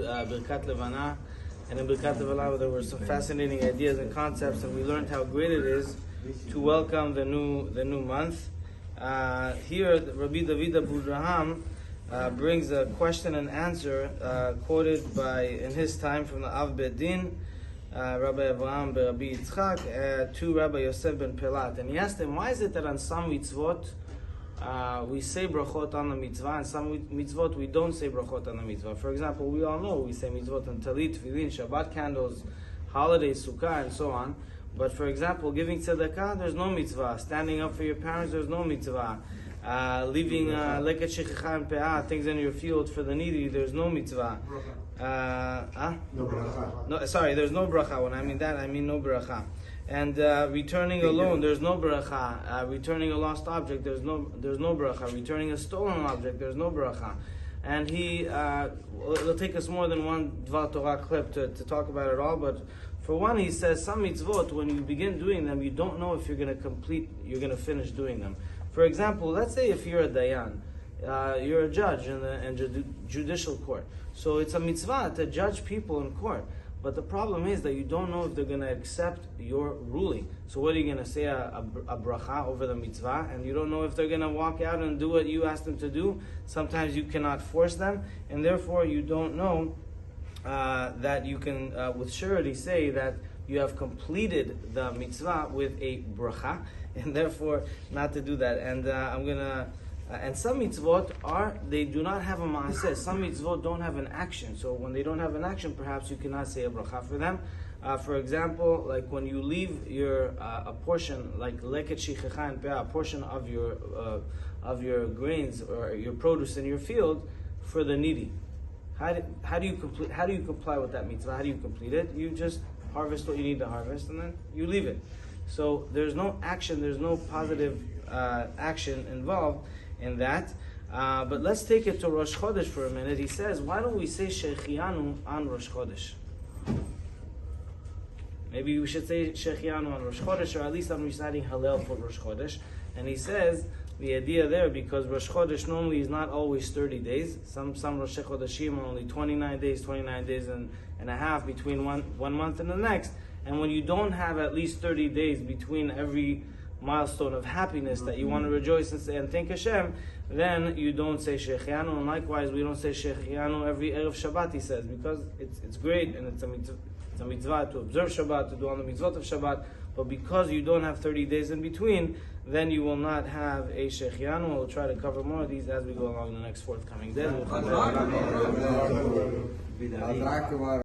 Birkat Levana, and in Birkat Levana there were some fascinating ideas and concepts, and we learned how great it is to welcome the new month. Here, Rabbi David Abudraham brings a question and answer quoted in his time from the Av Bet Din, Rabbi Avraham ben Rabbi Yitzchak, to Rabbi Yosef ben Pelat, and he asked him, why is it that on some mitzvot we say brachot on the mitzvah, and some mitzvot we don't say brachot on the mitzvah? For example, we all know we say mitzvot on talit, tefillin, Shabbat candles, holidays, sukkah, and so on. But for example, giving tzedakah, there's no mitzvah. Standing up for your parents, there's no mitzvah. Leaving leket shechicha and pe'ah, things in your field for the needy, there's no mitzvah. No beracha. No, sorry, there's no bracha. When I mean that, I mean no bracha. And returning a loan, there's no beracha. Returning a lost object, there's no beracha. Returning a stolen object, there's no beracha. And it'll take us more than one Dvar Torah clip to talk about it all, but for one, he says some mitzvot, when you begin doing them, you don't know if you're going to finish doing them. For example, let's say if you're a dayan, you're a judge in the judicial court. So it's a mitzvah to judge people in court. But the problem is that you don't know if they're going to accept your ruling. So what are you going to say, a bracha over the mitzvah? And you don't know if they're going to walk out and do what you asked them to do. Sometimes you cannot force them, and therefore you don't know that you can, with surety, say that you have completed the mitzvah with a bracha, and therefore not to do that. And and some mitzvot they do not have a maaseh. Some mitzvot don't have an action. So when they don't have an action, perhaps you cannot say a bracha for them. For example, like when you leave a portion, like leket shechicha and pe'ah, a portion of your grains or your produce in your field for the needy. How do you comply with that mitzvah? How do you complete it? You just harvest what you need to harvest, and then you leave it. So there's no action, there's no positive action involved in that. But let's take it to Rosh Chodesh for a minute. He says, why don't we say Shechianu on Rosh Chodesh? Maybe we should say Shechianu on Rosh Chodesh, or at least I'm reciting Hallel for Rosh Chodesh. And he says, the idea there, because Rosh Chodesh normally is not always 30 days. Some Rosh Chodeshim are only 29 days and a half between one month and the next. And when you don't have at least 30 days between every milestone of happiness that you want to rejoice and say and thank Hashem, then you don't say Shechianu. And likewise, we don't say Shechianu every Erev Shabbat, he says, because it's great and it's a mitzvah to observe Shabbat, to do all the mitzvot of Shabbat, but because you don't have 30 days in between, then you will not have a Shechianu. We'll try to cover more of these as we go along the next forthcoming days.